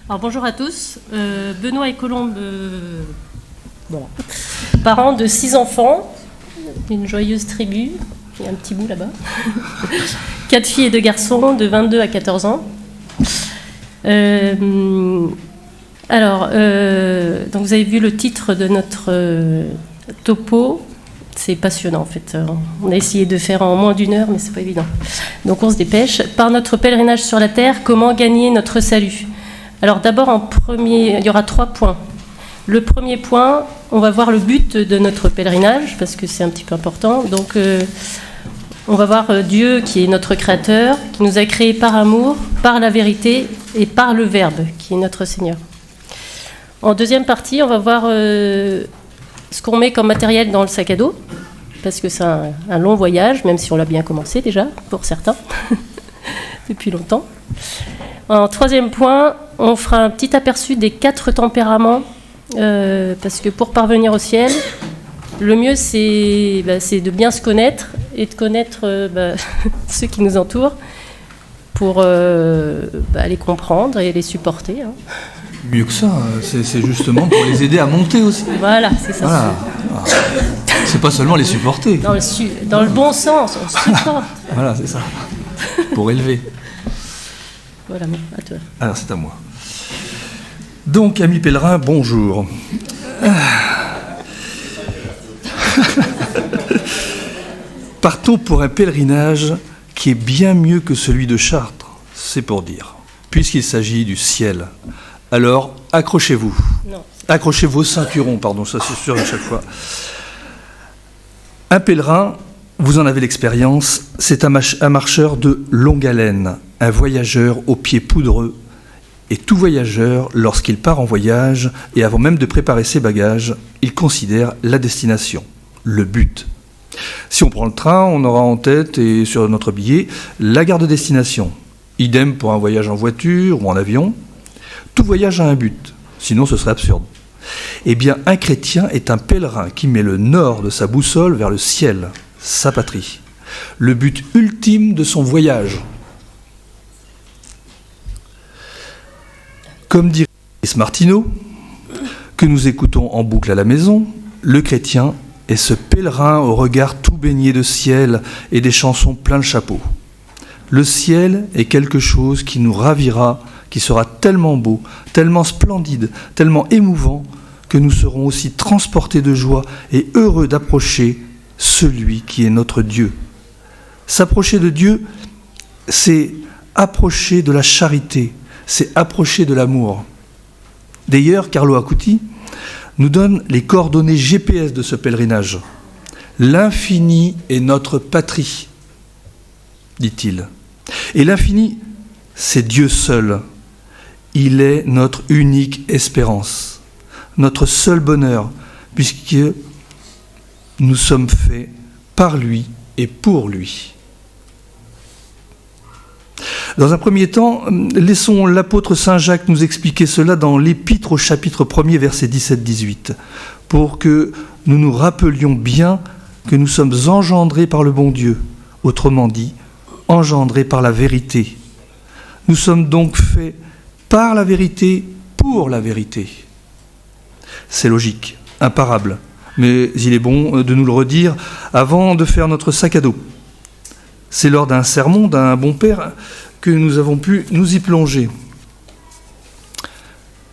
Alors bonjour à tous, Benoît et Colombe, voilà. Parents de 6 enfants, une joyeuse tribu, il y a un petit bout là-bas, 4 filles et 2 garçons de 22 à 14 ans. Donc vous avez vu le titre de notre topo, c'est passionnant en fait. On a essayé de faire en moins d'1 heure, mais c'est pas évident. Donc on se dépêche. Par notre pèlerinage sur la terre, comment gagner notre salut ? Alors d'abord, en premier, il y aura 3 points. Le premier point, on va voir le but de notre pèlerinage, parce que c'est un petit peu important. Donc on va voir Dieu qui est notre créateur, qui nous a créés par amour, par la vérité et par le Verbe, qui est notre Seigneur. En deuxième partie, on va voir ce qu'on met comme matériel dans le sac à dos, parce que c'est un long voyage, même si on l'a bien commencé déjà, pour certains, depuis longtemps. En troisième point, on fera un petit aperçu des 4 tempéraments, parce que pour parvenir au ciel, le mieux c'est de bien se connaître et de connaître ceux qui nous entourent pour les comprendre et les supporter. Hein. Mieux que ça, c'est justement pour les aider à monter aussi. Voilà, c'est ça. Voilà. C'est pas seulement les supporter. Dans le bon sens, on supporte. Voilà, c'est ça. Pour élever. Voilà, à toi. Alors, c'est à moi. Donc, amis pèlerins, bonjour. Partons pour un pèlerinage qui est bien mieux que celui de Chartres, c'est pour dire, puisqu'il s'agit du ciel. Alors, accrochez-vous. Non. Accrochez vos ceinturons, pardon, ça c'est sûr à chaque fois. Un pèlerin, vous en avez l'expérience, c'est un marcheur de longue haleine, un voyageur aux pieds poudreux. Et tout voyageur, lorsqu'il part en voyage, et avant même de préparer ses bagages, il considère la destination, le but. Si on prend le train, on aura en tête, et sur notre billet, la gare de destination. Idem pour un voyage en voiture ou en avion. Tout voyage a un but, sinon ce serait absurde. Eh bien, un chrétien est un pèlerin qui met le nord de sa boussole vers le ciel, sa patrie. Le but ultime de son voyage. Comme dirait Martineau, que nous écoutons en boucle à la maison, le chrétien est ce pèlerin au regard tout baigné de ciel et des chansons plein le chapeau. Le ciel est quelque chose qui nous ravira, qui sera tellement beau, tellement splendide, tellement émouvant, que nous serons aussi transportés de joie et heureux d'approcher celui qui est notre Dieu. S'approcher de Dieu, c'est approcher de la charité, c'est approcher de l'amour. D'ailleurs, Carlo Acuti nous donne les coordonnées GPS de ce pèlerinage. L'infini est notre patrie, dit-il. Et l'infini, c'est Dieu seul. Il est notre unique espérance, notre seul bonheur, puisque nous sommes faits par lui et pour lui. Dans un premier temps, laissons l'apôtre Saint Jacques nous expliquer cela dans l'Épître au chapitre 1er, versets 17-18, pour que nous nous rappelions bien que nous sommes engendrés par le bon Dieu, autrement dit, engendrés par la vérité. Nous sommes donc faits par la vérité, pour la vérité. C'est logique, imparable, mais il est bon de nous le redire avant de faire notre sac à dos. C'est lors d'un sermon d'un bon père que nous avons pu nous y plonger.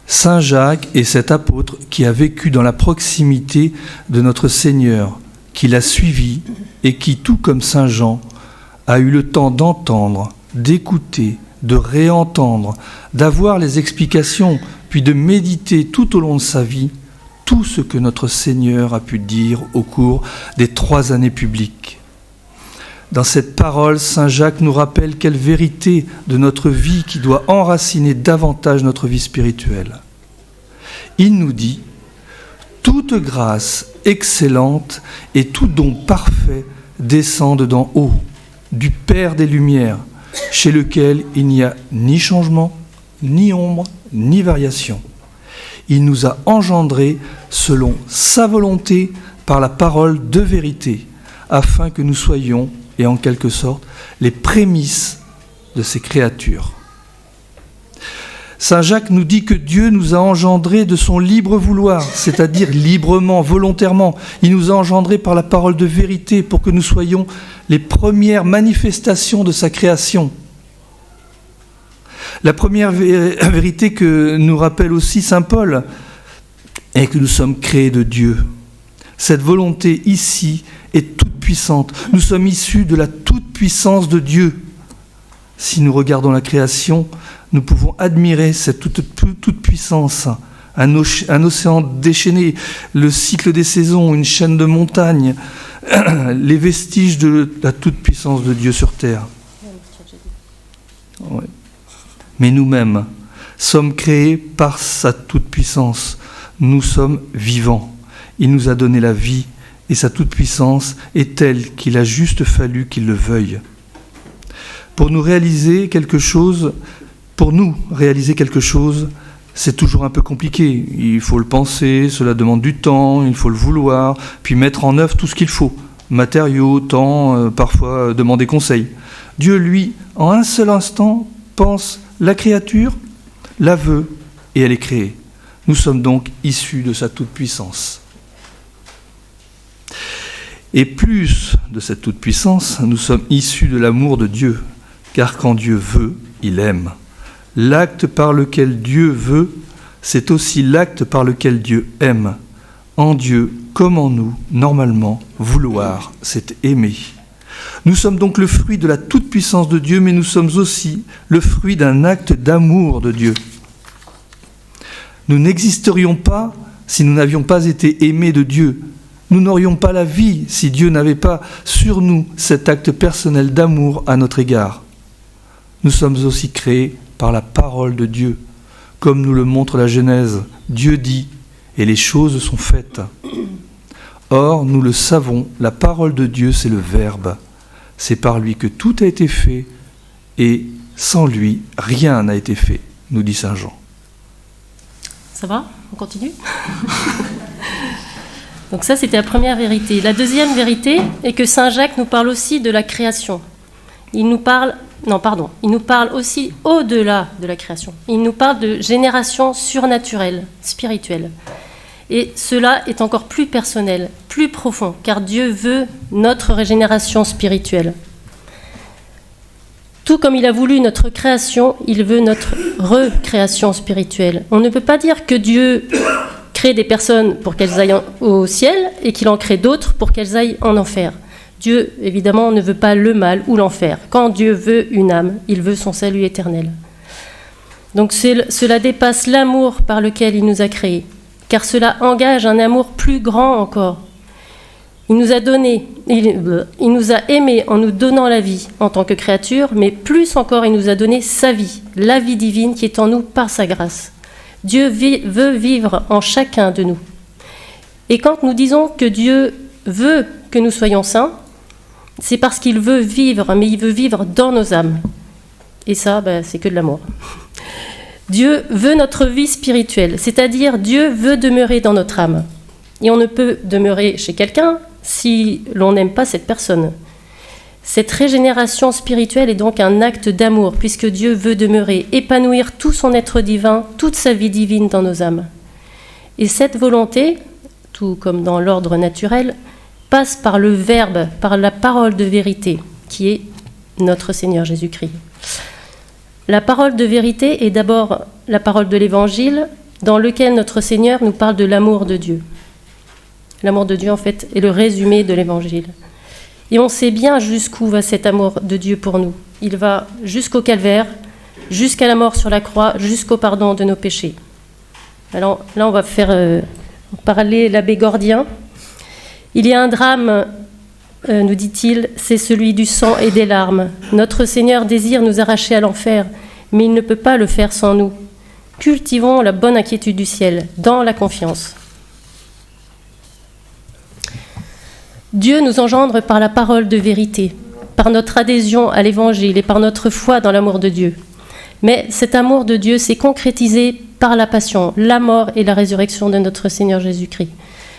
Saint Jacques est cet apôtre qui a vécu dans la proximité de notre Seigneur, qui l'a suivi et qui, tout comme Saint Jean, a eu le temps d'entendre, d'écouter, de réentendre, d'avoir les explications, puis de méditer tout au long de sa vie tout ce que notre Seigneur a pu dire au cours des 3 années publiques. Dans cette parole, Saint Jacques nous rappelle quelle vérité de notre vie qui doit enraciner davantage notre vie spirituelle. Il nous dit « Toute grâce excellente et tout don parfait descendent d'en haut, du Père des Lumières, chez lequel il n'y a ni changement, ni ombre, ni variation. Il nous a engendrés selon sa volonté par la parole de vérité, afin que nous soyons, et en quelque sorte, les prémices de ces créatures. » Saint Jacques nous dit que Dieu nous a engendrés de son libre vouloir, c'est-à-dire librement, volontairement. Il nous a engendrés par la parole de vérité pour que nous soyons les premières manifestations de sa création. La première vérité que nous rappelle aussi saint Paul est que nous sommes créés de Dieu. Cette volonté ici est toute puissante. Nous sommes issus de la toute-puissance de Dieu. Si nous regardons la création, nous pouvons admirer cette toute-puissance, un océan déchaîné, le cycle des saisons, une chaîne de montagnes, les vestiges de la toute-puissance de Dieu sur terre. Ouais. Mais nous-mêmes sommes créés par sa toute-puissance. Nous sommes vivants. Il nous a donné la vie et sa toute-puissance est telle qu'il a juste fallu qu'il le veuille. Pour nous réaliser quelque chose, c'est toujours un peu compliqué. Il faut le penser, cela demande du temps, il faut le vouloir, puis mettre en œuvre tout ce qu'il faut. Matériaux, temps, parfois demander conseil. Dieu, lui, en un seul instant, pense la créature, la veut, et elle est créée. Nous sommes donc issus de sa toute-puissance. Et plus de cette toute-puissance, nous sommes issus de l'amour de Dieu, car quand Dieu veut, il aime. L'acte par lequel Dieu veut, c'est aussi l'acte par lequel Dieu aime. En Dieu, comme en nous, normalement, vouloir, c'est aimer. Nous sommes donc le fruit de la toute-puissance de Dieu, mais nous sommes aussi le fruit d'un acte d'amour de Dieu. Nous n'existerions pas si nous n'avions pas été aimés de Dieu. Nous n'aurions pas la vie si Dieu n'avait pas sur nous cet acte personnel d'amour à notre égard. Nous sommes aussi créés par la parole de Dieu. Comme nous le montre la Genèse, Dieu dit, et les choses sont faites. Or, nous le savons, la parole de Dieu, c'est le Verbe. C'est par lui que tout a été fait, et sans lui, rien n'a été fait, nous dit saint Jean. Ça va ? On continue ? Donc ça, c'était la première vérité. La deuxième vérité est que saint Jacques nous parle aussi de la création. Il nous parle aussi au-delà de la création. Il nous parle de génération surnaturelle, spirituelle. Et cela est encore plus personnel, plus profond, car Dieu veut notre régénération spirituelle. Tout comme il a voulu notre création, il veut notre recréation spirituelle. On ne peut pas dire que Dieu crée des personnes pour qu'elles aillent au ciel et qu'il en crée d'autres pour qu'elles aillent en enfer. Dieu, évidemment, ne veut pas le mal ou l'enfer. Quand Dieu veut une âme, il veut son salut éternel. Donc cela dépasse l'amour par lequel il nous a créés, car cela engage un amour plus grand encore. Il nous a aimés en nous donnant la vie en tant que créature, mais plus encore, il nous a donné sa vie, la vie divine qui est en nous par sa grâce. Dieu veut vivre en chacun de nous. Et quand nous disons que Dieu veut que nous soyons saints, c'est parce qu'il veut vivre, mais il veut vivre dans nos âmes. Et ça, c'est que de l'amour. Dieu veut notre vie spirituelle, c'est-à-dire Dieu veut demeurer dans notre âme. Et on ne peut demeurer chez quelqu'un si l'on n'aime pas cette personne. Cette régénération spirituelle est donc un acte d'amour, puisque Dieu veut demeurer, épanouir tout son être divin, toute sa vie divine dans nos âmes. Et cette volonté, tout comme dans l'ordre naturel, passe par le Verbe, par la parole de vérité, qui est notre Seigneur Jésus-Christ. La parole de vérité est d'abord la parole de l'Évangile, dans lequel notre Seigneur nous parle de l'amour de Dieu. L'amour de Dieu, en fait, est le résumé de l'Évangile. Et on sait bien jusqu'où va cet amour de Dieu pour nous. Il va jusqu'au calvaire, jusqu'à la mort sur la croix, jusqu'au pardon de nos péchés. Alors là, on va faire parler l'abbé Gordien. Il y a un drame, nous dit-il, c'est celui du sang et des larmes. Notre Seigneur désire nous arracher à l'enfer, mais il ne peut pas le faire sans nous. Cultivons la bonne inquiétude du ciel, dans la confiance. Dieu nous engendre par la parole de vérité, par notre adhésion à l'Évangile et par notre foi dans l'amour de Dieu. Mais cet amour de Dieu s'est concrétisé par la passion, la mort et la résurrection de notre Seigneur Jésus-Christ.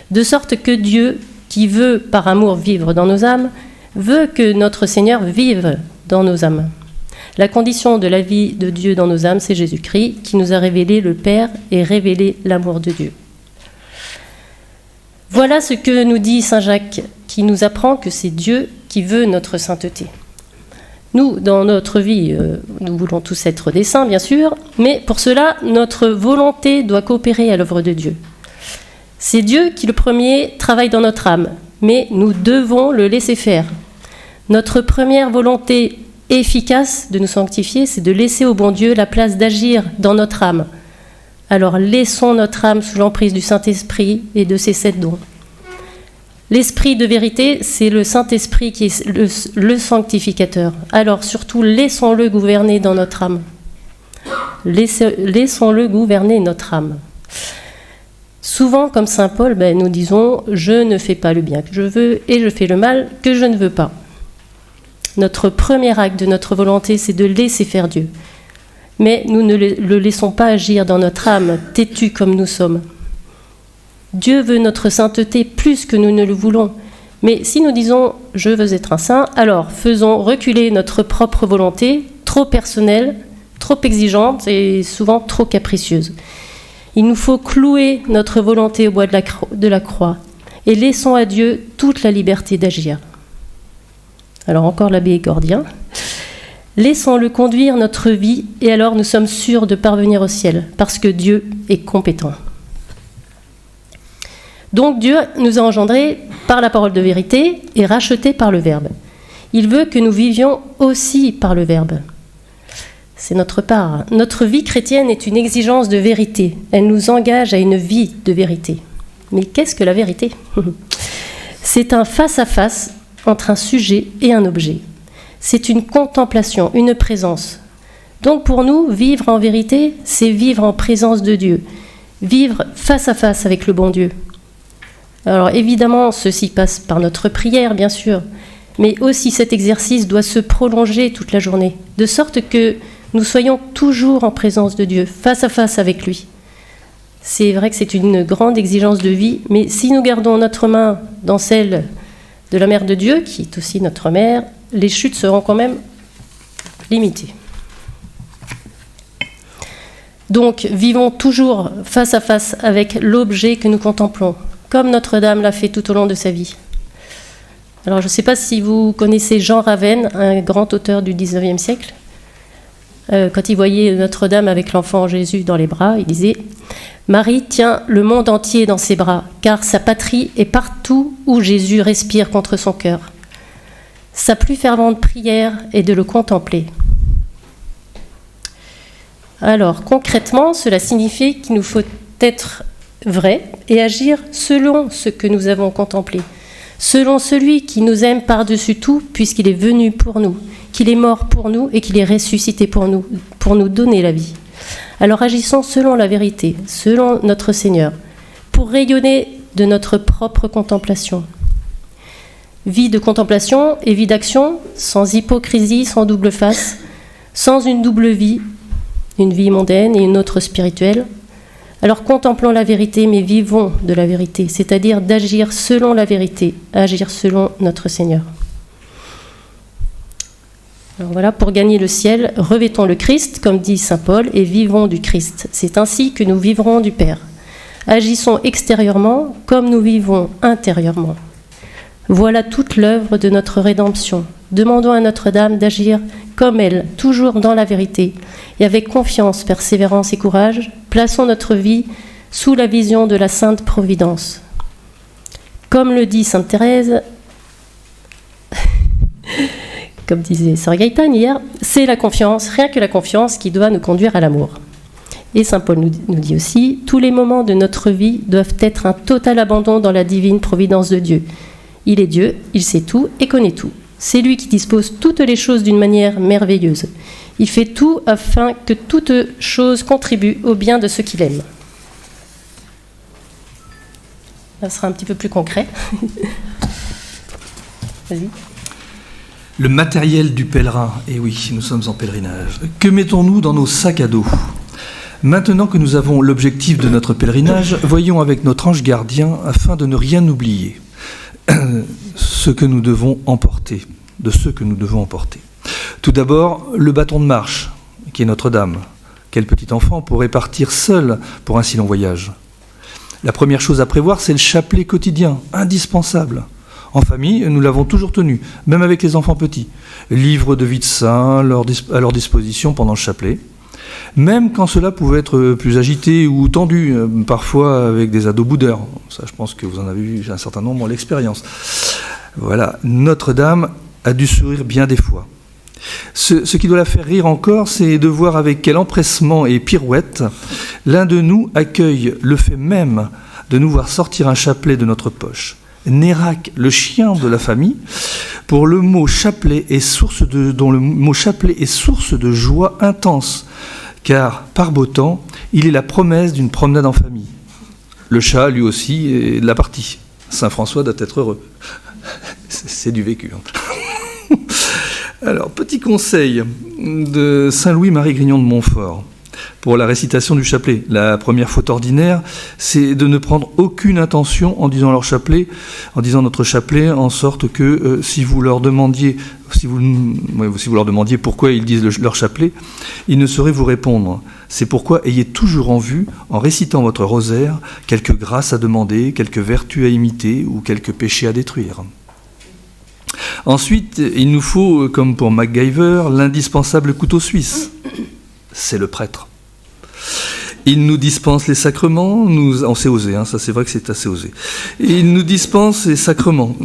De sorte que Dieu, qui veut par amour vivre dans nos âmes, veut que notre Seigneur vive dans nos âmes. La condition de la vie de Dieu dans nos âmes, c'est Jésus-Christ qui nous a révélé le Père et révélé l'amour de Dieu. Voilà ce que nous dit saint Jacques, qui nous apprend que c'est Dieu qui veut notre sainteté. Nous, dans notre vie, nous voulons tous être des saints, bien sûr, mais pour cela, notre volonté doit coopérer à l'œuvre de Dieu. C'est Dieu qui, le premier, travaille dans notre âme, mais nous devons le laisser faire. Notre première volonté efficace de nous sanctifier, c'est de laisser au bon Dieu la place d'agir dans notre âme. Alors laissons notre âme sous l'emprise du Saint-Esprit et de ses 7 dons. L'Esprit de vérité, c'est le Saint-Esprit qui est le sanctificateur. Alors surtout, laissons-le gouverner dans notre âme. Laissons-le gouverner notre âme. Souvent, comme saint Paul, nous disons « Je ne fais pas le bien que je veux et je fais le mal que je ne veux pas ». Notre premier acte de notre volonté, c'est de laisser faire Dieu. Mais nous ne le laissons pas agir dans notre âme, têtus comme nous sommes. Dieu veut notre sainteté plus que nous ne le voulons. Mais si nous disons « je veux être un saint », alors faisons reculer notre propre volonté, trop personnelle, trop exigeante et souvent trop capricieuse. Il nous faut clouer notre volonté au bois de la croix et laissons à Dieu toute la liberté d'agir. Alors encore l'abbé Gordien. Laissons-le conduire notre vie et alors nous sommes sûrs de parvenir au ciel parce que Dieu est compétent. Donc Dieu nous a engendrés par la parole de vérité et rachetés par le Verbe. Il veut que nous vivions aussi par le Verbe. C'est notre part. Notre vie chrétienne est une exigence de vérité. Elle nous engage à une vie de vérité. Mais qu'est-ce que la vérité ? C'est un face-à-face entre un sujet et un objet. C'est une contemplation, une présence. Donc pour nous, vivre en vérité, c'est vivre en présence de Dieu. Vivre face à face avec le bon Dieu. Alors évidemment, ceci passe par notre prière, bien sûr, mais aussi cet exercice doit se prolonger toute la journée, de sorte que nous soyons toujours en présence de Dieu, face à face avec lui. C'est vrai que c'est une grande exigence de vie, mais si nous gardons notre main dans celle de la Mère de Dieu, qui est aussi notre mère, les chutes seront quand même limitées. Donc, vivons toujours face à face avec l'objet que nous contemplons, comme Notre-Dame l'a fait tout au long de sa vie. Alors, je ne sais pas si vous connaissez Jean Ravenne, un grand auteur du XIXe siècle. Quand il voyait Notre-Dame avec l'enfant Jésus dans les bras, il disait « Marie tient le monde entier dans ses bras, car sa patrie est partout où Jésus respire contre son cœur. Sa plus fervente prière est de le contempler. » Alors, concrètement, cela signifie qu'il nous faut être vrai et agir selon ce que nous avons contemplé, selon celui qui nous aime par-dessus tout, puisqu'il est venu pour nous, qu'il est mort pour nous et qu'il est ressuscité pour nous donner la vie. Alors agissons selon la vérité, selon notre Seigneur, pour rayonner de notre propre contemplation. Vie de contemplation et vie d'action, sans hypocrisie, sans double face, sans une double vie, une vie mondaine et une autre spirituelle. Alors contemplons la vérité, mais vivons de la vérité, c'est-à-dire d'agir selon la vérité, agir selon notre Seigneur. Alors voilà, pour gagner le ciel, revêtons le Christ, comme dit saint Paul, et vivons du Christ. C'est ainsi que nous vivrons du Père. Agissons extérieurement comme nous vivons intérieurement. Voilà toute l'œuvre de notre rédemption. Demandons à Notre-Dame d'agir comme elle, toujours dans la vérité, et avec confiance, persévérance et courage, plaçons notre vie sous la vision de la Sainte Providence. Comme le dit sainte Thérèse, comme disait sœur Gaëtane hier, c'est la confiance, rien que la confiance, qui doit nous conduire à l'amour. Et saint Paul nous dit aussi, tous les moments de notre vie doivent être un total abandon dans la divine providence de Dieu. Il est Dieu, il sait tout et connaît tout. C'est lui qui dispose toutes les choses d'une manière merveilleuse. Il fait tout afin que toute chose contribue au bien de ceux qu'il aime. Ça sera un petit peu plus concret. Vas-y. Le matériel du pèlerin, et oui, nous sommes en pèlerinage. Que mettons-nous dans nos sacs à dos ? Maintenant que nous avons l'objectif de notre pèlerinage, voyons avec notre ange gardien, afin de ne rien oublier, de ce que nous devons emporter. Tout d'abord, le bâton de marche, qui est Notre-Dame. Quel petit enfant pourrait partir seul pour un si long voyage? La première chose à prévoir, c'est le chapelet quotidien, indispensable. En famille, nous l'avons toujours tenu, même avec les enfants petits. Livres de vie de saint à leur disposition pendant le chapelet. Même quand cela pouvait être plus agité ou tendu, parfois avec des ados boudeurs. Ça, je pense que vous en avez vu un certain nombre en l'expérience. Voilà, Notre-Dame a dû sourire bien des fois. Ce qui doit la faire rire encore, c'est de voir avec quel empressement et pirouette l'un de nous accueille le fait même de nous voir sortir un chapelet de notre poche. Nérac, le chien de la famille, dont le mot chapelet est source de joie intense, car par beau temps, il est la promesse d'une promenade en famille. Le chat, lui aussi, est de la partie. Saint François doit être heureux. C'est du vécu. Alors, petit conseil de Saint Louis-Marie Grignon de Montfort pour la récitation du chapelet. La première faute ordinaire, c'est de ne prendre aucune intention en disant notre chapelet, en sorte que si vous leur demandiez pourquoi ils disent leur chapelet, ils ne sauraient vous répondre. C'est pourquoi ayez toujours en vue, en récitant votre rosaire, quelques grâces à demander, quelques vertus à imiter ou quelques péchés à détruire. Ensuite, il nous faut, comme pour MacGyver, l'indispensable couteau suisse. C'est le prêtre. Il nous dispense les sacrements, on s'est osé, ça c'est vrai que c'est assez osé. Il nous dispense les sacrements,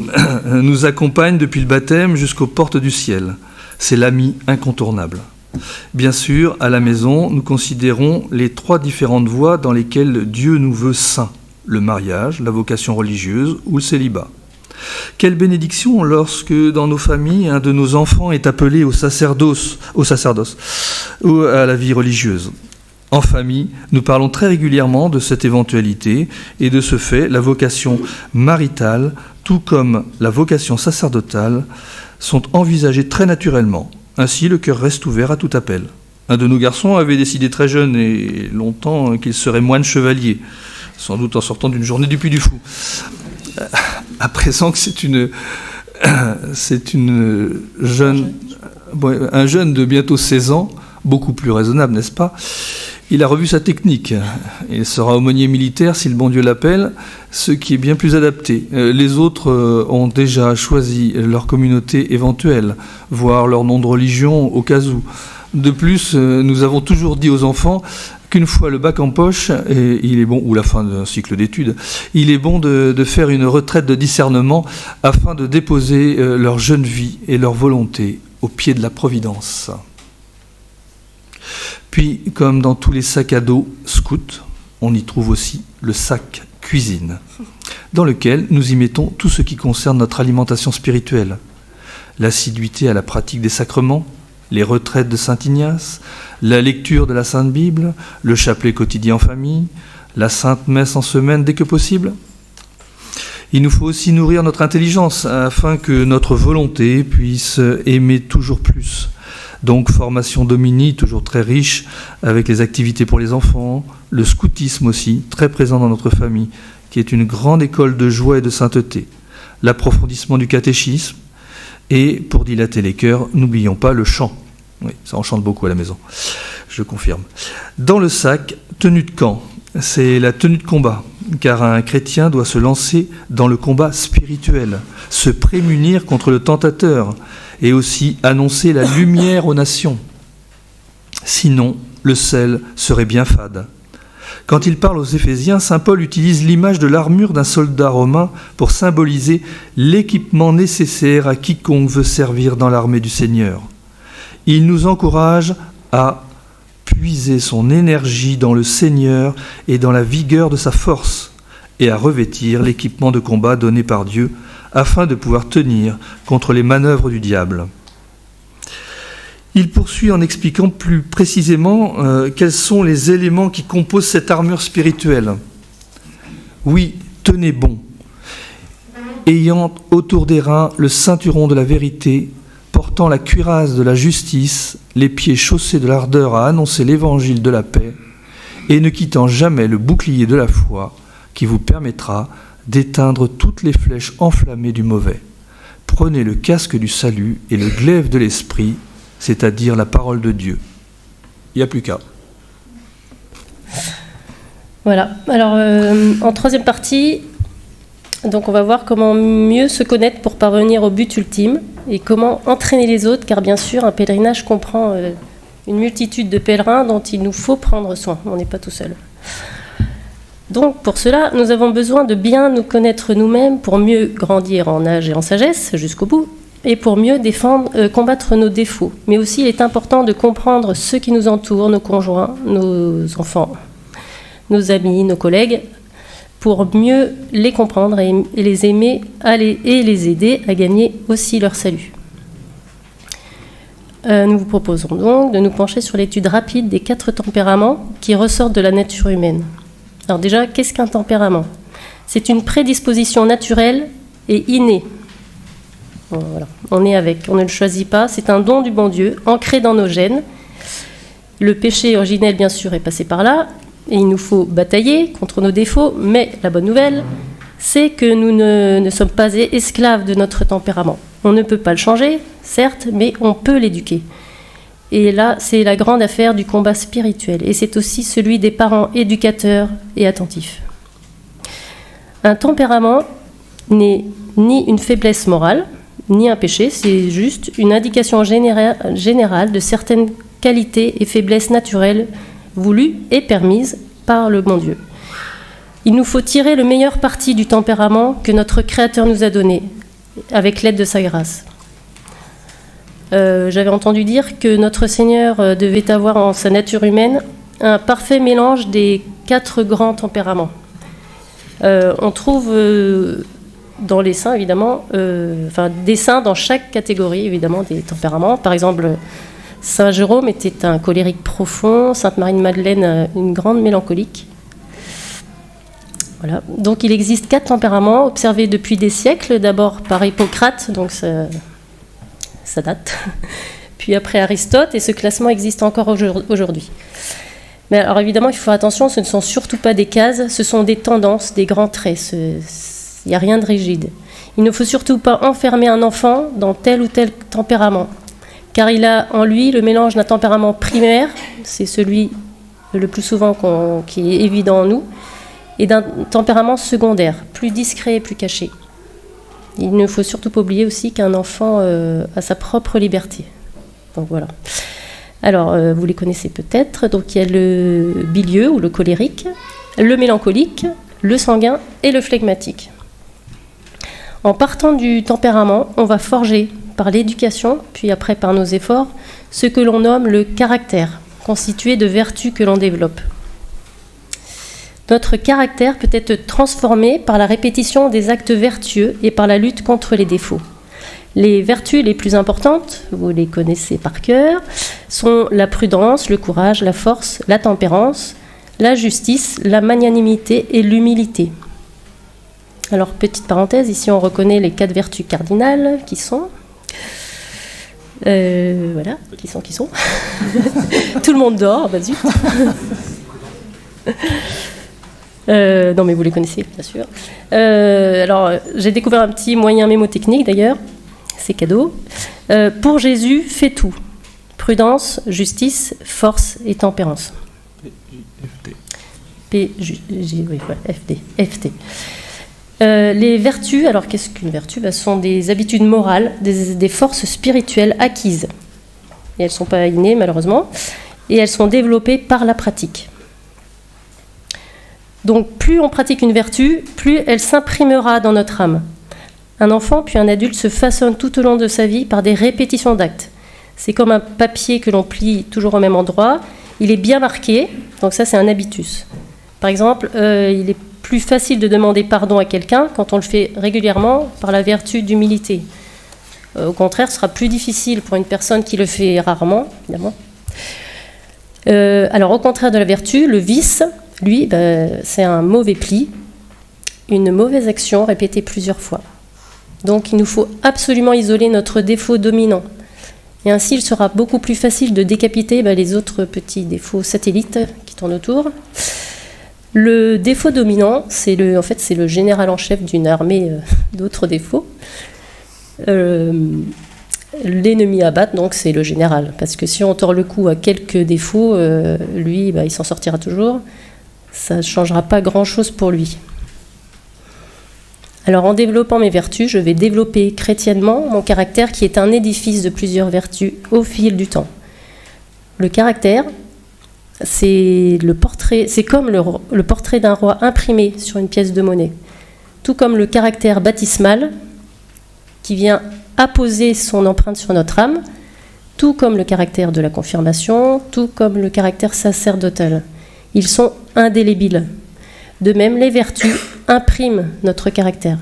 nous accompagne depuis le baptême jusqu'aux portes du ciel. C'est l'ami incontournable. Bien sûr, à la maison, nous considérons les 3 différentes voies dans lesquelles Dieu nous veut saints, le mariage, la vocation religieuse ou le célibat. Quelle bénédiction lorsque dans nos familles, un de nos enfants est appelé au sacerdoce ou à la vie religieuse. En famille, nous parlons très régulièrement de cette éventualité et de ce fait, la vocation maritale, tout comme la vocation sacerdotale, sont envisagées très naturellement. Ainsi, le cœur reste ouvert à tout appel. Un de nos garçons avait décidé très jeune et longtemps qu'il serait moine chevalier, sans doute en sortant d'une journée du Puy du Fou. À présent que un jeune de bientôt 16 ans, beaucoup plus raisonnable, n'est-ce pas? Il a revu sa technique. Il sera aumônier militaire si le bon Dieu l'appelle, ce qui est bien plus adapté. Les autres ont déjà choisi leur communauté éventuelle, voire leur nom de religion au cas où. De plus, nous avons toujours dit aux enfants qu'une fois le bac en poche, et il est bon, ou la fin d'un cycle d'études, il est bon de faire une retraite de discernement afin de déposer leur jeune vie et leur volonté au pied de la Providence. Puis, comme dans tous les sacs à dos scouts, on y trouve aussi le sac cuisine, dans lequel nous y mettons tout ce qui concerne notre alimentation spirituelle, l'assiduité à la pratique des sacrements, les retraites de Saint Ignace, la lecture de la Sainte Bible, le chapelet quotidien en famille, la Sainte Messe en semaine dès que possible. Il nous faut aussi nourrir notre intelligence afin que notre volonté puisse aimer toujours plus. Donc formation Domini, toujours très riche, avec les activités pour les enfants, le scoutisme aussi, très présent dans notre famille, qui est une grande école de joie et de sainteté, l'approfondissement du catéchisme, et pour dilater les cœurs, n'oublions pas le chant. Oui, ça en chante beaucoup à la maison, je confirme. Dans le sac, tenue de camp, c'est la tenue de combat, car un chrétien doit se lancer dans le combat spirituel, se prémunir contre le tentateur, et aussi annoncer la lumière aux nations. Sinon, le sel serait bien fade. Quand il parle aux Éphésiens, saint Paul utilise l'image de l'armure d'un soldat romain pour symboliser l'équipement nécessaire à quiconque veut servir dans l'armée du Seigneur. Il nous encourage à puiser son énergie dans le Seigneur et dans la vigueur de sa force, et à revêtir l'équipement de combat donné par Dieu afin de pouvoir tenir contre les manœuvres du diable. Il poursuit en expliquant plus précisément quels sont les éléments qui composent cette armure spirituelle. Oui, tenez bon, ayant autour des reins le ceinturon de la vérité, portant la cuirasse de la justice, les pieds chaussés de l'ardeur à annoncer l'évangile de la paix, et ne quittant jamais le bouclier de la foi qui vous permettra d'éteindre toutes les flèches enflammées du mauvais. Prenez le casque du salut et le glaive de l'esprit, c'est-à-dire la parole de Dieu. Il n'y a plus qu'à. Voilà. Alors, en troisième partie, donc on va voir comment mieux se connaître pour parvenir au but ultime et comment entraîner les autres, car bien sûr, un pèlerinage comprend une multitude de pèlerins dont il nous faut prendre soin. On n'est pas tout seul. Donc, pour cela, nous avons besoin de bien nous connaître nous-mêmes pour mieux grandir en âge et en sagesse jusqu'au bout, et pour mieux combattre nos défauts. Mais aussi, il est important de comprendre ceux qui nous entourent, nos conjoints, nos enfants, nos amis, nos collègues, pour mieux les comprendre et les aimer et les aider à gagner aussi leur salut. Nous vous proposons donc de nous pencher sur l'étude rapide des 4 tempéraments qui ressortent de la nature humaine. Alors déjà, qu'est-ce qu'un tempérament ? C'est une prédisposition naturelle et innée. Voilà. On est avec, on ne le choisit pas, c'est un don du bon Dieu, ancré dans nos gènes. Le péché originel, bien sûr, est passé par là, et il nous faut batailler contre nos défauts, mais la bonne nouvelle, c'est que nous ne sommes pas esclaves de notre tempérament. On ne peut pas le changer, certes, mais on peut l'éduquer. Et là, c'est la grande affaire du combat spirituel, et c'est aussi celui des parents éducateurs et attentifs. Un tempérament n'est ni une faiblesse morale, ni un péché, c'est juste une indication générale de certaines qualités et faiblesses naturelles voulues et permises par le bon Dieu. Il nous faut tirer le meilleur parti du tempérament que notre Créateur nous a donné, avec l'aide de sa grâce. J'avais entendu dire que notre Seigneur devait avoir en sa nature humaine un parfait mélange des 4 grands tempéraments. On trouve dans les saints, évidemment, des saints dans chaque catégorie, évidemment, des tempéraments. Par exemple, Saint Jérôme était un colérique profond, Sainte Marie de Madeleine, une grande mélancolique. Voilà. Donc il existe 4 tempéraments observés depuis des siècles, d'abord par Hippocrate, donc ça date, puis après Aristote, et ce classement existe encore aujourd'hui. Mais alors évidemment, il faut faire attention, ce ne sont surtout pas des cases, ce sont des tendances, des grands traits, il n'y a rien de rigide. Il ne faut surtout pas enfermer un enfant dans tel ou tel tempérament, car il a en lui le mélange d'un tempérament primaire, c'est celui le plus souvent qui est évident en nous, et d'un tempérament secondaire, plus discret et plus caché. Il ne faut surtout pas oublier aussi qu'un enfant a sa propre liberté. Donc voilà. Alors, vous les connaissez peut-être. Donc il y a le bilieux ou le colérique, le mélancolique, le sanguin et le flegmatique. En partant du tempérament, on va forger par l'éducation, puis après par nos efforts, ce que l'on nomme le caractère, constitué de vertus que l'on développe. Notre caractère peut être transformé par la répétition des actes vertueux et par la lutte contre les défauts. Les vertus les plus importantes, vous les connaissez par cœur, sont la prudence, le courage, la force, la tempérance, la justice, la magnanimité et l'humilité. Alors, petite parenthèse, ici on reconnaît les 4 vertus cardinales qui sont... voilà, qui sont. Tout le monde dort, bah zut. Non mais vous les connaissez bien sûr. Alors j'ai découvert un petit moyen mémotechnique d'ailleurs, c'est cadeau. Pour Jésus, fais tout. Prudence, justice, force et tempérance. FT. Les vertus, alors qu'est-ce qu'une vertu ? Ce sont des habitudes morales, des forces spirituelles acquises. Et elles ne sont pas innées malheureusement, et elles sont développées par la pratique. Donc plus on pratique une vertu, plus elle s'imprimera dans notre âme. Un enfant puis un adulte se façonne tout au long de sa vie par des répétitions d'actes. C'est comme un papier que l'on plie toujours au même endroit. Il est bien marqué, donc ça c'est un habitus. Par exemple, il est plus facile de demander pardon à quelqu'un quand on le fait régulièrement par la vertu d'humilité. Au contraire, ce sera plus difficile pour une personne qui le fait rarement, évidemment. Alors au contraire de la vertu, le vice... Lui, c'est un mauvais pli, une mauvaise action répétée plusieurs fois. Donc il nous faut absolument isoler notre défaut dominant. Et ainsi, il sera beaucoup plus facile de décapiter les autres petits défauts satellites qui tournent autour. Le défaut dominant, c'est le général en chef d'une armée d'autres défauts. L'ennemi à battre, donc, c'est le général. Parce que si on tord le cou à quelques défauts, lui, il s'en sortira toujours. Ça ne changera pas grand-chose pour lui. Alors, en développant mes vertus, je vais développer chrétiennement mon caractère qui est un édifice de plusieurs vertus au fil du temps. Le caractère, c'est comme le portrait d'un roi imprimé sur une pièce de monnaie. Tout comme le caractère baptismal qui vient apposer son empreinte sur notre âme, tout comme le caractère de la confirmation, tout comme le caractère sacerdotal. Ils sont indélébiles. De même, les vertus impriment notre caractère.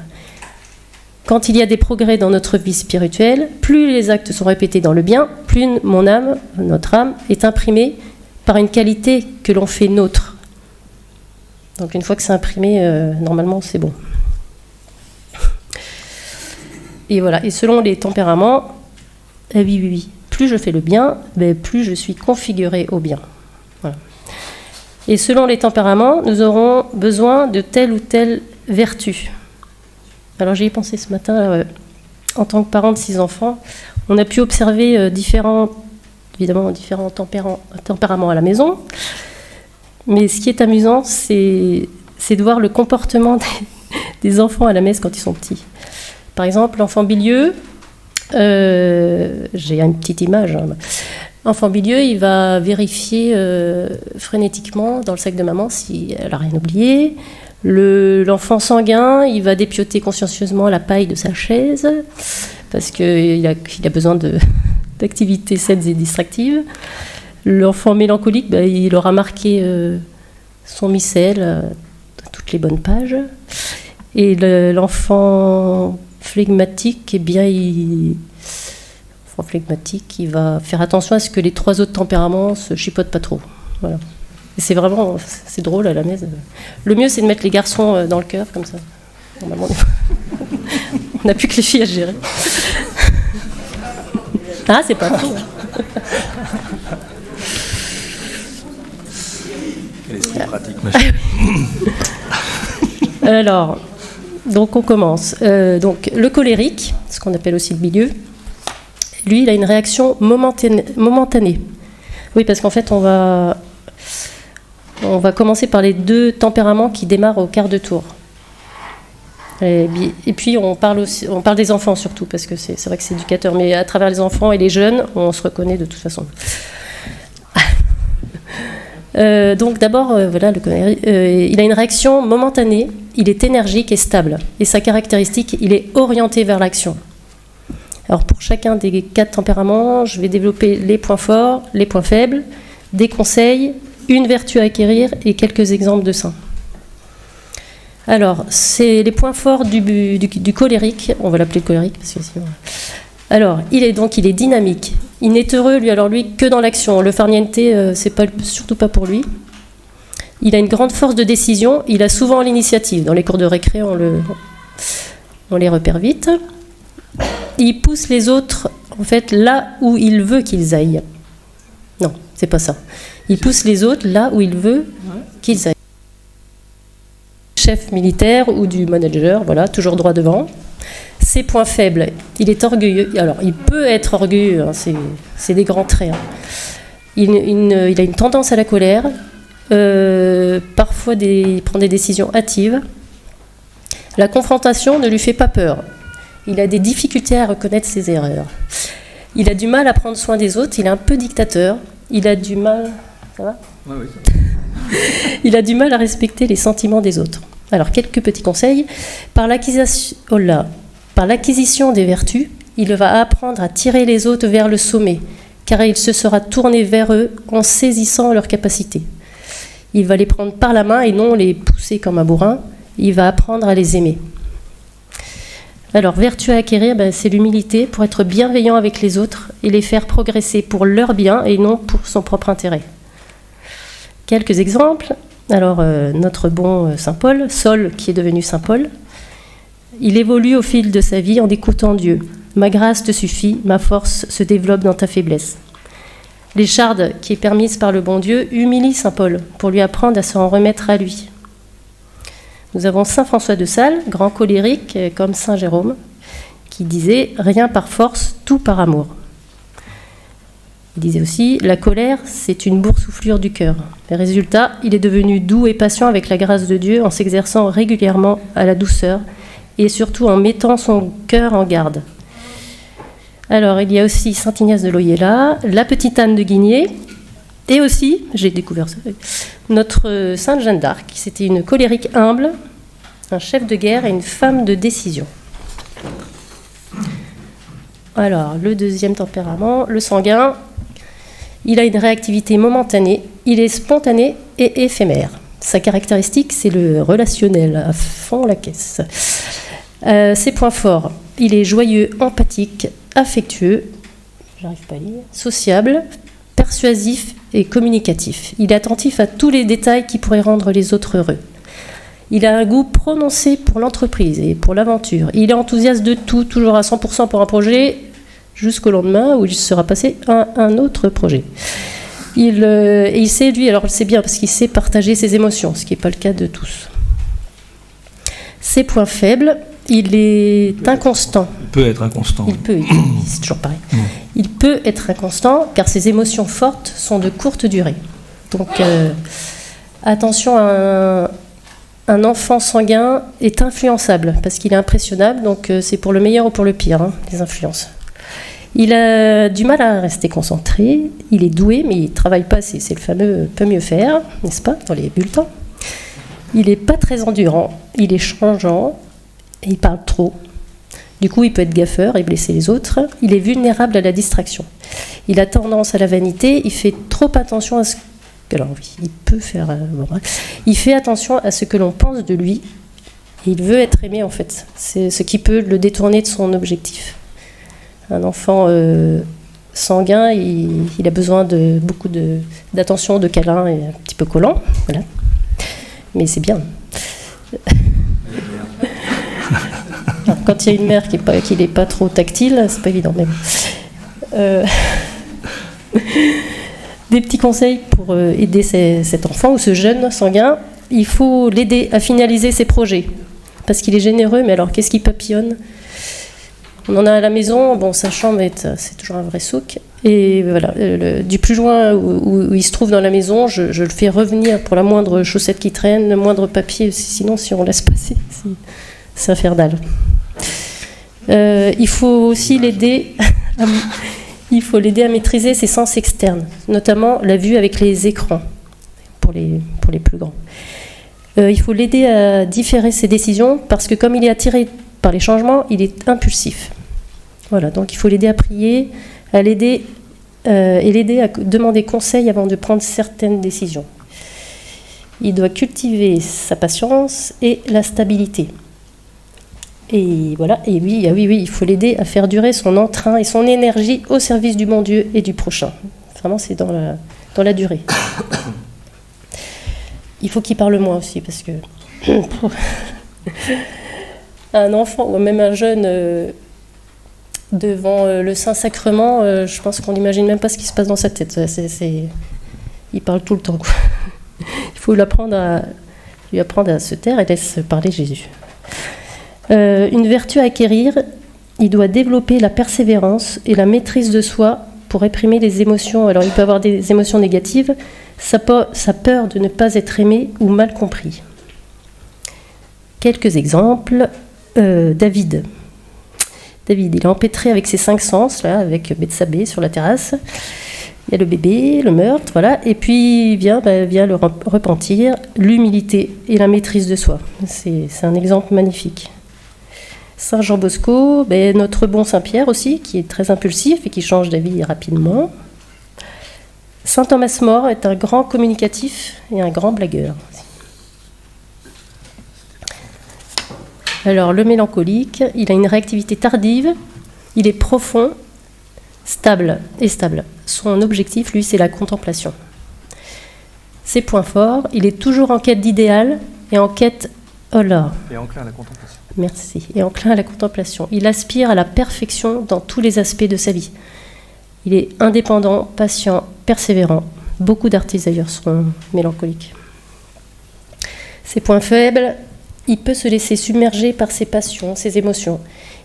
Quand il y a des progrès dans notre vie spirituelle, plus les actes sont répétés dans le bien, plus mon âme, notre âme, est imprimée par une qualité que l'on fait nôtre. Donc une fois que c'est imprimé, normalement c'est bon. Et voilà. Et selon les tempéraments, oui. Plus je fais le bien, plus je suis configuré au bien. Voilà. Et selon les tempéraments, nous aurons besoin de telle ou telle vertu. Alors j'y ai pensé ce matin, en tant que parent de 6 enfants, on a pu observer différents tempéraments à la maison. Mais ce qui est amusant, c'est de voir le comportement des enfants à la messe quand ils sont petits. Par exemple, l'enfant bilieux, j'ai une petite image. L'enfant bilieux, il va vérifier frénétiquement dans le sac de maman si elle n'a rien oublié. L'enfant sanguin, il va dépioter consciencieusement la paille de sa chaise parce qu'il a besoin d'activités saines et distractives. L'enfant mélancolique, il aura marqué son missel à toutes les bonnes pages. Et l'enfant flegmatique, il va faire attention à ce que les 3 autres tempéraments se chipotent pas trop. Voilà. Et c'est drôle à la messe. Le mieux, c'est de mettre les garçons dans le cœur, comme ça. Normalement, on n'a plus que les filles à gérer. Ah, c'est pas tout. Quel esprit pratique, ma chérie. Alors, donc on commence. Donc, le colérique, ce qu'on appelle aussi le milieu, lui, il a une réaction momentanée. Oui, parce qu'en fait, on va commencer par les 2 tempéraments qui démarrent au quart de tour. Et puis, on parle des enfants surtout, parce que c'est vrai que c'est éducateur, mais à travers les enfants et les jeunes, on se reconnaît de toute façon. Donc d'abord, voilà, le colérique, il a une réaction momentanée, il est énergique et stable. Et sa caractéristique, il est orienté vers l'action. Alors pour chacun des 4 tempéraments, je vais développer les points forts, les points faibles, des conseils, une vertu à acquérir et quelques exemples de saints. Alors, c'est les points forts du colérique, on va l'appeler colérique parce que sinon... Alors, il est dynamique. Il n'est heureux, lui, que dans l'action. Le farniente, c'est surtout pas pour lui. Il a une grande force de décision. Il a souvent l'initiative. Dans les cours de récré, on les repère vite. Il pousse les autres, en fait, là où il veut qu'ils aillent. Non, c'est pas ça. Il pousse les autres là où il veut qu'ils aillent. Chef militaire ou du manager, voilà, toujours droit devant. Ses points faibles, il est orgueilleux. Alors, il peut être orgueilleux, hein, c'est des grands traits. Hein. Il a une tendance à la colère. Parfois, il prend des décisions hâtives. La confrontation ne lui fait pas peur. Il a des difficultés à reconnaître ses erreurs. Il a du mal à prendre soin des autres. Il est un peu dictateur. Il a du mal... Ça va ? Oui. Il a du mal à respecter les sentiments des autres. Alors, quelques petits conseils. Par l'acquisition des vertus, il va apprendre à tirer les autres vers le sommet, car il se sera tourné vers eux en saisissant leurs capacités. Il va les prendre par la main et non les pousser comme un bourrin. Il va apprendre à les aimer. Alors, vertu à acquérir, c'est l'humilité pour être bienveillant avec les autres et les faire progresser pour leur bien et non pour son propre intérêt. Quelques exemples. Alors, notre bon Saint Paul, Saul qui est devenu Saint Paul, il évolue au fil de sa vie en écoutant Dieu. Ma grâce te suffit, ma force se développe dans ta faiblesse. L'écharde qui est permise par le bon Dieu humilie Saint Paul pour lui apprendre à s'en remettre à lui. Nous avons Saint François de Sales, grand colérique comme Saint Jérôme, qui disait « Rien par force, tout par amour ». Il disait aussi « La colère, c'est une boursouflure du cœur. Le résultat, il est devenu doux et patient avec la grâce de Dieu en s'exerçant régulièrement à la douceur et surtout en mettant son cœur en garde. » Alors, il y a aussi Saint Ignace de Loyola, la petite Anne de Guigné, et aussi, j'ai découvert ça, notre Sainte Jeanne d'Arc. C'était une colérique humble, un chef de guerre et une femme de décision. Alors, le deuxième tempérament, le sanguin, il a une réactivité momentanée, il est spontané et éphémère. Sa caractéristique, c'est le relationnel, à fond la caisse. Ses points forts, il est joyeux, empathique, affectueux, j'arrive pas à lire, sociable, persuasif et communicatif. Il est attentif à tous les détails qui pourraient rendre les autres heureux. Il a un goût prononcé pour l'entreprise et pour l'aventure. Il est enthousiaste de tout, toujours à 100% pour un projet, jusqu'au lendemain où il sera passé à un autre projet. Il sait, lui, alors c'est bien parce qu'il sait partager ses émotions, ce qui n'est pas le cas de tous. Ses points faibles, il est inconstant. Il peut être inconstant. C'est toujours pareil. Il peut être inconstant car ses émotions fortes sont de courte durée. Donc attention, un enfant sanguin est influençable parce qu'il est impressionnable, donc c'est pour le meilleur ou pour le pire, les influences. Il a du mal à rester concentré, il est doué mais il ne travaille pas assez, c'est le fameux « peut mieux faire », n'est-ce pas, dans les bulletins. Il n'est pas très endurant, il est changeant, et il parle trop. Du coup, il peut être gaffeur et blesser les autres. Il est vulnérable à la distraction. Il a tendance à la vanité, il fait trop attention à ce que... Alors oui, il peut faire... il fait attention à ce que l'on pense de lui. Et il veut être aimé, en fait. C'est ce qui peut le détourner de son objectif. Un enfant sanguin, il a besoin de beaucoup d'attention, de câlins et un petit peu collant. Voilà. Mais c'est bien. Alors, quand il y a une mère qui n'est pas trop tactile, c'est pas évident. Mais des petits conseils pour aider cet enfant ou ce jeune sanguin. Il faut l'aider à finaliser ses projets. Parce qu'il est généreux, mais alors qu'est-ce qu'il papillonne ? On en a à la maison, bon, sa chambre, c'est toujours un vrai souk. Et voilà, du plus loin où il se trouve dans la maison, je le fais revenir pour la moindre chaussette qui traîne, le moindre papier, sinon si on laisse passer, c'est infernal. Il faut aussi l'aider à maîtriser ses sens externes, notamment la vue avec les écrans, pour les plus grands. Il faut l'aider à différer ses décisions, parce que comme il est attiré par les changements, il est impulsif. Voilà, donc il faut l'aider à prier, et l'aider à demander conseil avant de prendre certaines décisions. Il doit cultiver sa patience et la stabilité. Et voilà, et oui, il faut l'aider à faire durer son entrain et son énergie au service du bon Dieu et du prochain. Vraiment, c'est dans la durée. Il faut qu'il parle moins aussi, parce que un enfant ou même un jeune devant le Saint-Sacrement, je pense qu'on n'imagine même pas ce qui se passe dans sa tête. Il parle tout le temps, quoi. Il faut lui apprendre à se taire et laisser parler Jésus. Une vertu à acquérir, il doit développer la persévérance et la maîtrise de soi pour réprimer les émotions. Alors il peut avoir des émotions négatives, sa peur de ne pas être aimé ou mal compris. Quelques exemples. David, il est empêtré avec ses 5 sens, là, avec Bethsabée sur la terrasse. Il y a le bébé, le meurtre, voilà. Et puis vient le repentir, l'humilité et la maîtrise de soi. C'est un exemple magnifique. Saint Jean Bosco, notre bon Saint Pierre aussi, qui est très impulsif et qui change d'avis rapidement. Saint Thomas More est un grand communicatif et un grand blagueur. Alors, le mélancolique, il a une réactivité tardive, il est profond, stable. Son objectif, lui, c'est la contemplation. Ses points forts, il est toujours en quête d'idéal et en quête... Oh là. Et enclin à la contemplation. Merci. Et enclin à la contemplation. Il aspire à la perfection dans tous les aspects de sa vie. Il est indépendant, patient, persévérant. Beaucoup d'artistes, d'ailleurs, sont mélancoliques. Ses points faibles... Il peut se laisser submerger par ses passions, ses émotions.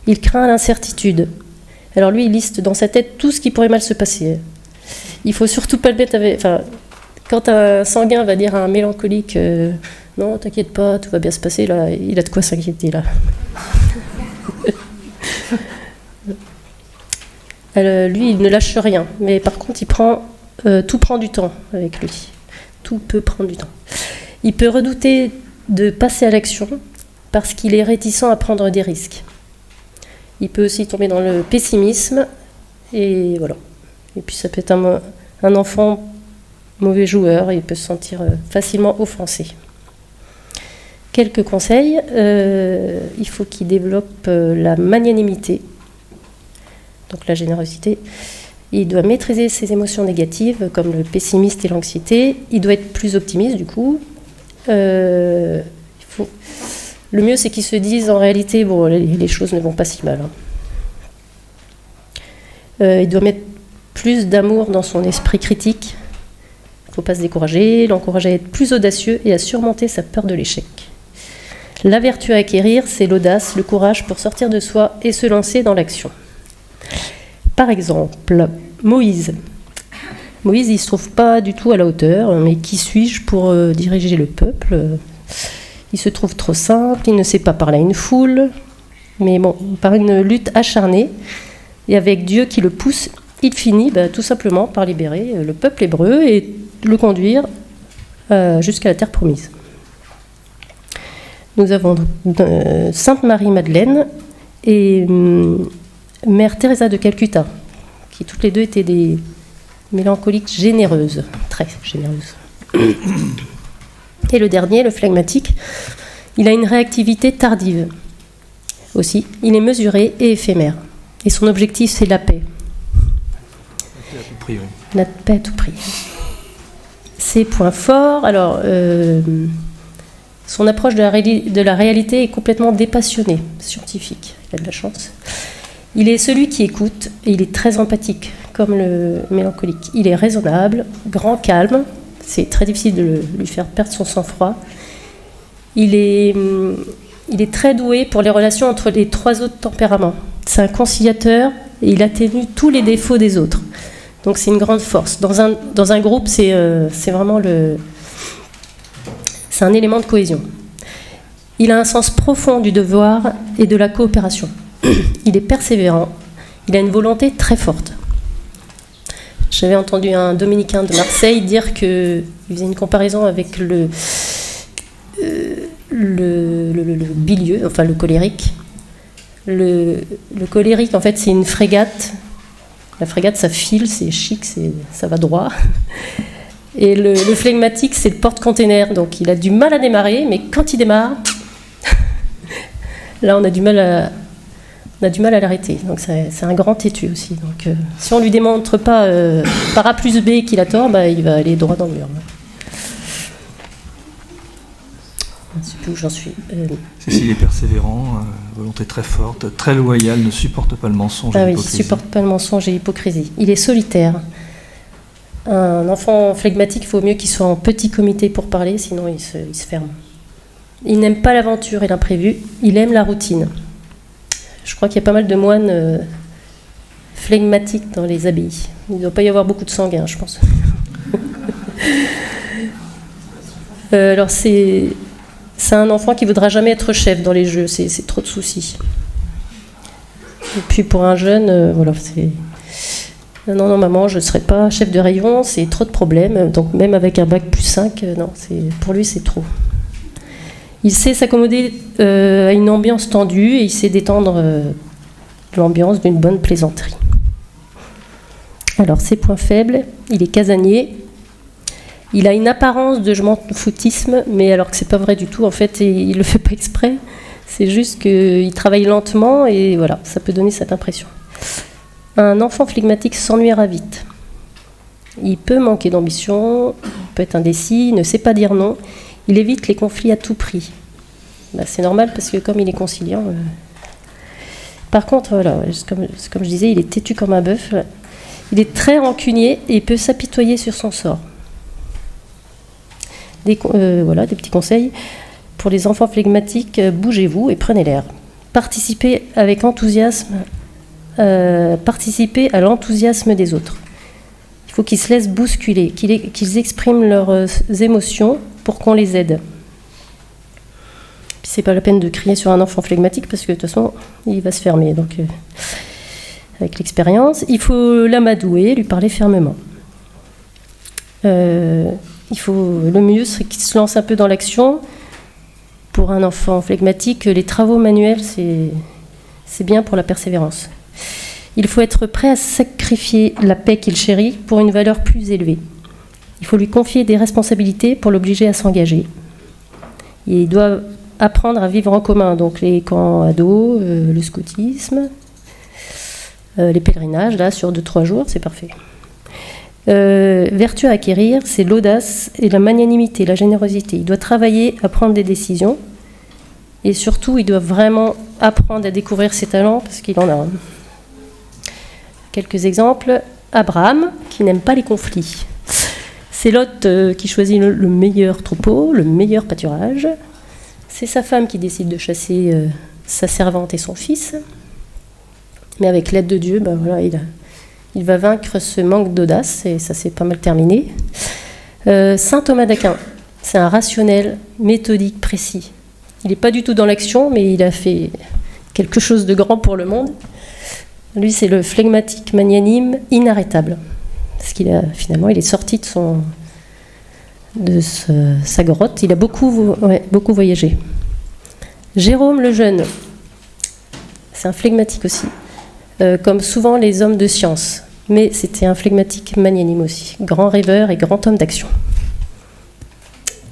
Il craint l'incertitude. Alors lui, il liste dans sa tête tout ce qui pourrait mal se passer. Il faut surtout pas le mettre avec... Enfin, quand un sanguin va dire à un mélancolique non, t'inquiète pas, tout va bien se passer, là, il a de quoi s'inquiéter, là. Alors, lui, il ne lâche rien, mais par contre, tout prend du temps avec lui. Tout peut prendre du temps. Il peut redouter de passer à l'action parce qu'il est réticent à prendre des risques. Il peut aussi tomber dans le pessimisme, et voilà. Et puis ça peut être un enfant mauvais joueur, il peut se sentir facilement offensé. Quelques conseils, il faut qu'il développe la magnanimité, donc la générosité. Il doit maîtriser ses émotions négatives, comme le pessimisme et l'anxiété. Il doit être plus optimiste, du coup. Le mieux, c'est qu'il se dise, en réalité, bon, les choses ne vont pas si mal. Il doit mettre plus d'amour dans son esprit critique. Il ne faut pas se décourager, l'encourager à être plus audacieux et à surmonter sa peur de l'échec. La vertu à acquérir, c'est l'audace, le courage pour sortir de soi et se lancer dans l'action. Par exemple, Moïse. Moïse, il ne se trouve pas du tout à la hauteur, mais qui suis-je pour diriger le peuple ? Il se trouve trop simple, il ne sait pas parler à une foule, mais bon, par une lutte acharnée, et avec Dieu qui le pousse, il finit tout simplement par libérer le peuple hébreu et le conduire jusqu'à la terre promise. Nous avons Sainte Marie-Madeleine et Mère Teresa de Calcutta, qui toutes les deux étaient des mélancoliques généreuses, très généreuses. Et le dernier, le flegmatique, il a une réactivité tardive aussi. Il est mesuré et éphémère. Et son objectif, c'est la paix. La paix à tout prix, oui. La paix à tout prix. Ses points forts, alors, son approche de la réalité est complètement dépassionnée, scientifique. Il a de la chance. Il est celui qui écoute et il est très empathique, comme le mélancolique. Il est raisonnable, grand calme. C'est très difficile de lui faire perdre son sang-froid. Il est très doué pour les relations entre les trois autres tempéraments. C'est un conciliateur et il atténue tous les défauts des autres. Donc c'est une grande force. Dans un groupe, c'est vraiment c'est un élément de cohésion. Il a un sens profond du devoir et de la coopération. Il est persévérant. Il a une volonté très forte. J'avais entendu un dominicain de Marseille dire qu'il faisait une comparaison avec le bilieux, enfin le colérique. Le colérique, en fait, c'est une frégate. La frégate, ça file, c'est chic, ça va droit. Et le flegmatique, c'est le porte-container. Donc il a du mal à démarrer, mais quand il démarre, là, on a du mal à l'arrêter. Donc c'est un grand têtu aussi. Donc si on ne lui démontre pas par A plus B qu'il a tort, il va aller droit dans le mur. Je ne sais plus où j'en suis. Cécile est persévérant, volonté très forte, très loyale, ne supporte pas le mensonge et l'hypocrisie. Il ne supporte pas le mensonge et l'hypocrisie. Il est solitaire. Un enfant flegmatique, il faut mieux qu'il soit en petit comité pour parler, sinon il se ferme. Il n'aime pas l'aventure et l'imprévu, il aime la routine. Je crois qu'il y a pas mal de moines flegmatiques dans les abbayes. Il ne doit pas y avoir beaucoup de sanguins, je pense. Alors c'est un enfant qui ne voudra jamais être chef dans les jeux, c'est trop de soucis. Et puis pour un jeune, voilà, c'est... Non, maman, je ne serai pas chef de rayon, c'est trop de problèmes. Donc même avec un bac plus 5, non, pour lui, c'est trop. Il sait s'accommoder à une ambiance tendue et il sait détendre l'ambiance d'une bonne plaisanterie. Alors, ses points faibles, il est casanier. Il a une apparence de je m'en foutisme, mais alors que c'est pas vrai du tout. En fait, il le fait pas exprès. C'est juste qu'il travaille lentement et voilà, ça peut donner cette impression. Un enfant flegmatique s'ennuiera vite. Il peut manquer d'ambition, peut être indécis, ne sait pas dire non. Il évite les conflits à tout prix. C'est normal parce que comme il est conciliant... Par contre, voilà, comme je disais, il est têtu comme un bœuf. Il est très rancunier et il peut s'apitoyer sur son sort. Voilà, des petits conseils pour les enfants flegmatiques, bougez-vous et prenez l'air. Participez avec enthousiasme, participez à l'enthousiasme des autres. Il faut qu'ils se laissent bousculer, qu'ils expriment leurs émotions pour qu'on les aide. Puis c'est pas la peine de crier sur un enfant flegmatique parce que de toute façon, il va se fermer. Donc, avec l'expérience, il faut l'amadouer, lui parler fermement. Le mieux serait qu'il se lance un peu dans l'action. Pour un enfant flegmatique, les travaux manuels, c'est bien pour la persévérance. Il faut être prêt à sacrifier la paix qu'il chérit pour une valeur plus élevée. Il faut lui confier des responsabilités pour l'obliger à s'engager. Il doit apprendre à vivre en commun, donc les camps ados, le scoutisme, les pèlerinages, là, sur 2-3 jours, c'est parfait. Vertu à acquérir, c'est l'audace et la magnanimité, la générosité. Il doit travailler à prendre des décisions et surtout, il doit vraiment apprendre à découvrir ses talents parce qu'il en a un. Quelques exemples. Abraham, qui n'aime pas les conflits. C'est Lot qui choisit le meilleur troupeau, le meilleur pâturage. C'est sa femme qui décide de chasser sa servante et son fils. Mais avec l'aide de Dieu, voilà, il va vaincre ce manque d'audace, et ça s'est pas mal terminé. Saint Thomas d'Aquin, c'est un rationnel, méthodique, précis. Il n'est pas du tout dans l'action, mais il a fait quelque chose de grand pour le monde. Lui, c'est le flegmatique magnanime inarrêtable. Parce qu'il est sorti de sa grotte. Il a beaucoup voyagé. Jérôme le Jeune, c'est un flegmatique aussi. Comme souvent les hommes de science. Mais c'était un flegmatique magnanime aussi. Grand rêveur et grand homme d'action.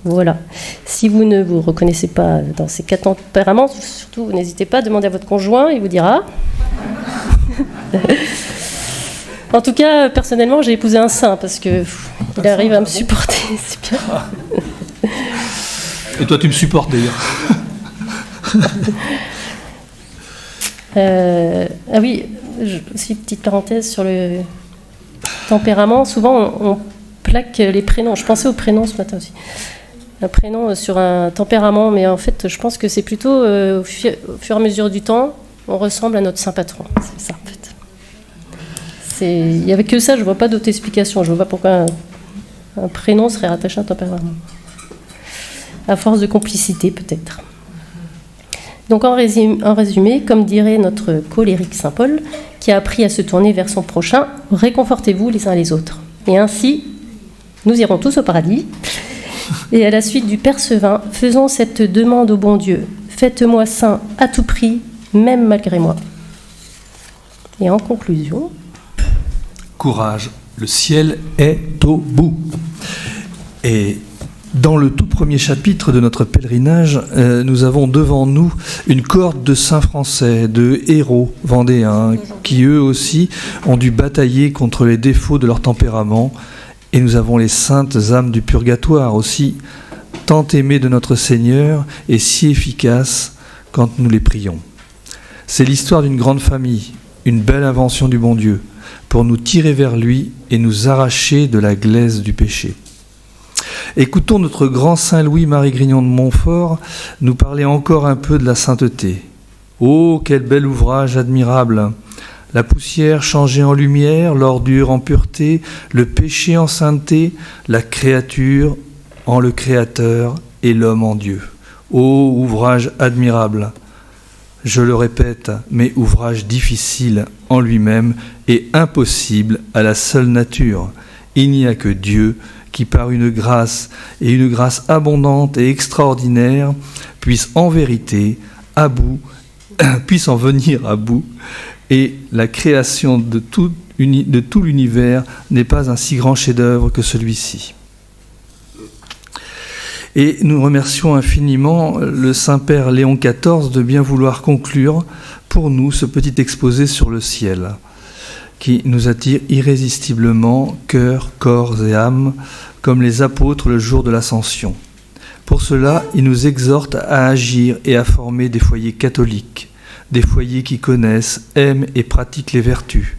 Voilà. Si vous ne vous reconnaissez pas dans ces 4 tempéraments, surtout, n'hésitez pas à demander à votre conjoint, il vous dira. En tout cas, personnellement, j'ai épousé un saint parce qu'il arrive à me supporter. C'est bien. Et toi, tu me supportes d'ailleurs. Ah oui, aussi petite parenthèse sur le tempérament. Souvent, on plaque les prénoms. Je pensais aux prénoms ce matin aussi. Un prénom sur un tempérament, mais en fait, je pense que c'est plutôt au fur et à mesure du temps, on ressemble à notre saint patron. C'est ça, en fait. Il n'y avait que ça, je ne vois pas d'autre explication. Je ne vois pas pourquoi un prénom serait rattaché à un tempérament. À force de complicité, peut-être. Donc en résumé, comme dirait notre colérique Saint Paul, qui a appris à se tourner vers son prochain, réconfortez-vous les uns les autres. Et ainsi, nous irons tous au paradis. Et à la suite du Père Sevin, faisons cette demande au bon Dieu. Faites-moi saint à tout prix, même malgré moi. Et en conclusion... Courage, le ciel est au bout. Et... dans le tout premier chapitre de notre pèlerinage, nous avons devant nous une cohorte de saints français, de héros vendéens, qui eux aussi ont dû batailler contre les défauts de leur tempérament. Et nous avons les saintes âmes du purgatoire aussi, tant aimées de notre Seigneur et si efficaces quand nous les prions. C'est l'histoire d'une grande famille, une belle invention du bon Dieu, pour nous tirer vers lui et nous arracher de la glaise du péché. Écoutons notre grand saint Louis-Marie Grignon de Montfort nous parler encore un peu de la sainteté. Oh, quel bel ouvrage admirable! La poussière changée en lumière, l'ordure en pureté, le péché en sainteté, la créature en le Créateur et l'homme en Dieu. Oh, ouvrage admirable! Je le répète, mais ouvrage difficile en lui-même et impossible à la seule nature. Il n'y a que Dieu qui par une grâce, et une grâce abondante et extraordinaire, puisse en vérité, puisse en venir à bout, et la création de tout l'univers n'est pas un si grand chef-d'œuvre que celui-ci. Et nous remercions infiniment le Saint-Père Léon XIV de bien vouloir conclure pour nous ce petit exposé sur le ciel, qui nous attire irrésistiblement, cœur, corps et âme, comme les apôtres le jour de l'Ascension. Pour cela, il nous exhorte à agir et à former des foyers catholiques, des foyers qui connaissent, aiment et pratiquent les vertus,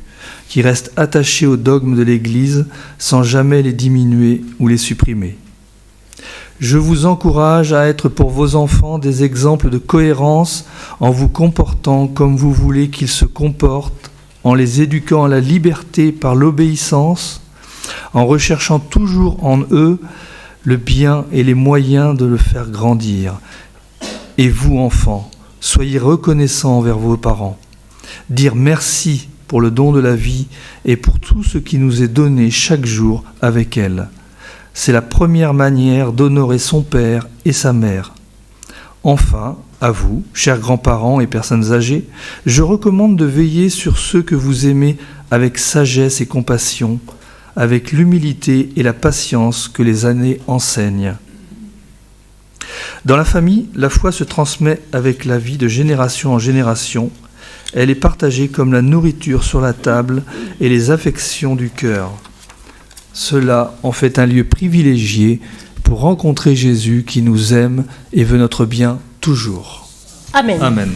qui restent attachés aux dogmes de l'Église sans jamais les diminuer ou les supprimer. Je vous encourage à être pour vos enfants des exemples de cohérence en vous comportant comme vous voulez qu'ils se comportent, en les éduquant à la liberté par l'obéissance, en recherchant toujours en eux le bien et les moyens de le faire grandir. Et vous, enfants, soyez reconnaissants envers vos parents. Dire merci pour le don de la vie et pour tout ce qui nous est donné chaque jour avec elle. C'est la première manière d'honorer son père et sa mère. Enfin, à vous, chers grands-parents et personnes âgées, je recommande de veiller sur ceux que vous aimez avec sagesse et compassion, avec l'humilité et la patience que les années enseignent. Dans la famille, la foi se transmet avec la vie de génération en génération. Elle est partagée comme la nourriture sur la table et les affections du cœur. Cela en fait un lieu privilégié pour rencontrer Jésus qui nous aime et veut notre bien toujours. Amen. Amen.